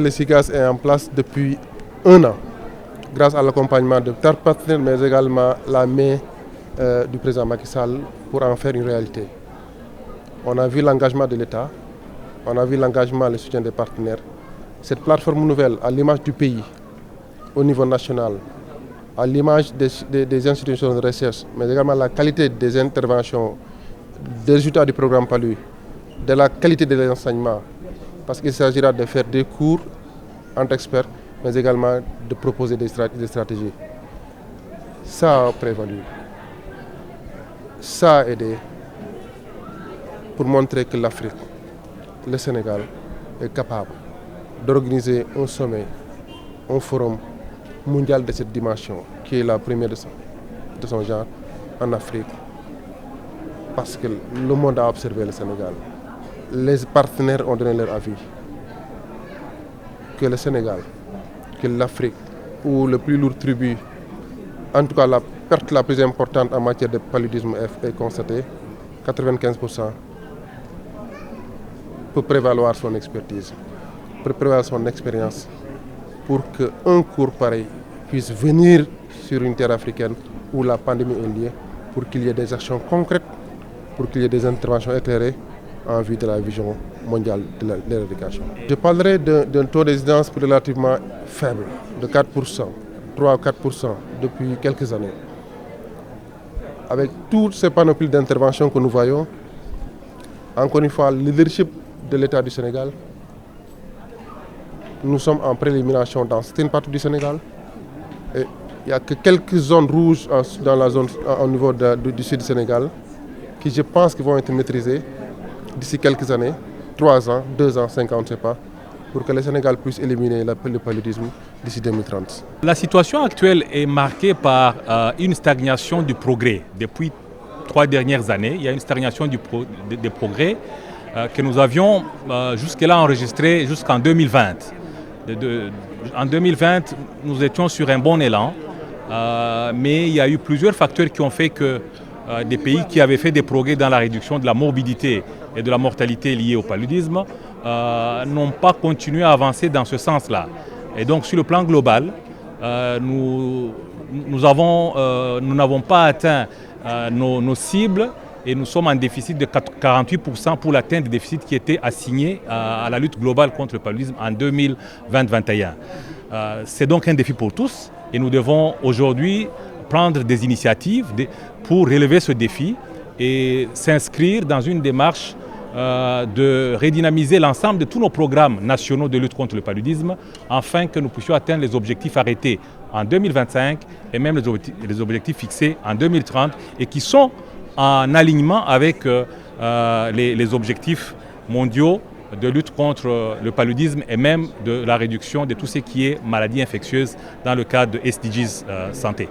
Le SICAS est en place depuis un an, grâce à l'accompagnement de TAR partenaires, mais également la main du président Macky Sall pour en faire une réalité. On a vu l'engagement de l'État, on a vu l'engagement et le soutien des partenaires. Cette plateforme nouvelle, à l'image du pays, au niveau national, à l'image des institutions de recherche, mais également la qualité des interventions, des résultats du programme PALU, de la qualité des enseignements, parce qu'il s'agira de faire des cours entre experts, mais également de proposer des stratégies. Ça a prévalu, ça a aidé pour montrer que l'Afrique, le Sénégal, est capable d'organiser un sommet, un forum mondial de cette dimension, qui est la première de son genre en Afrique, parce que le monde a observé le Sénégal. Les partenaires ont donné leur avis que le Sénégal, que l'Afrique, où le plus lourd tribut, en tout cas la perte la plus importante en matière de paludisme est constatée, 95%, peut prévaloir son expertise, peut prévaloir son expérience pour qu'un cours pareil puisse venir sur une terre africaine où la pandémie est liée, pour qu'il y ait des actions concrètes, pour qu'il y ait des interventions éclairées en vue de la vision mondiale de l'éradication. Je parlerai d'un taux d'incidence relativement faible, de 4%, 3 ou 4% depuis quelques années. Avec toutes ces panoplies d'interventions que nous voyons, encore une fois, le leadership de l'État du Sénégal, nous sommes en prélimination dans certaines parties du Sénégal. Et il n'y a que quelques zones rouges dans la zone au niveau du sud du Sénégal qui, je pense, vont être maîtrisées d'ici quelques années, 3 ans, 2 ans, 5 ans, on ne sait pas, pour que le Sénégal puisse éliminer le paludisme d'ici 2030. La situation actuelle est marquée par une stagnation du progrès. Depuis 3 dernières années, il y a une stagnation des progrès que nous avions jusque-là enregistré jusqu'en 2020. En 2020, nous étions sur un bon élan, mais il y a eu plusieurs facteurs qui ont fait que des pays qui avaient fait des progrès dans la réduction de la morbidité et de la mortalité liée au paludisme n'ont pas continué à avancer dans ce sens-là. Et donc sur le plan global, nous n'avons pas atteint nos cibles et nous sommes en déficit de 48% pour l'atteinte des déficits qui étaient assignés à la lutte globale contre le paludisme en 2020-2021. C'est donc un défi pour tous et nous devons aujourd'hui prendre des initiatives pour relever ce défi et s'inscrire dans une démarche de redynamiser l'ensemble de tous nos programmes nationaux de lutte contre le paludisme afin que nous puissions atteindre les objectifs arrêtés en 2025 et même les objectifs fixés en 2030 et qui sont en alignement avec les objectifs mondiaux de lutte contre le paludisme et même de la réduction de tout ce qui est maladies infectieuses dans le cadre de SDGs santé.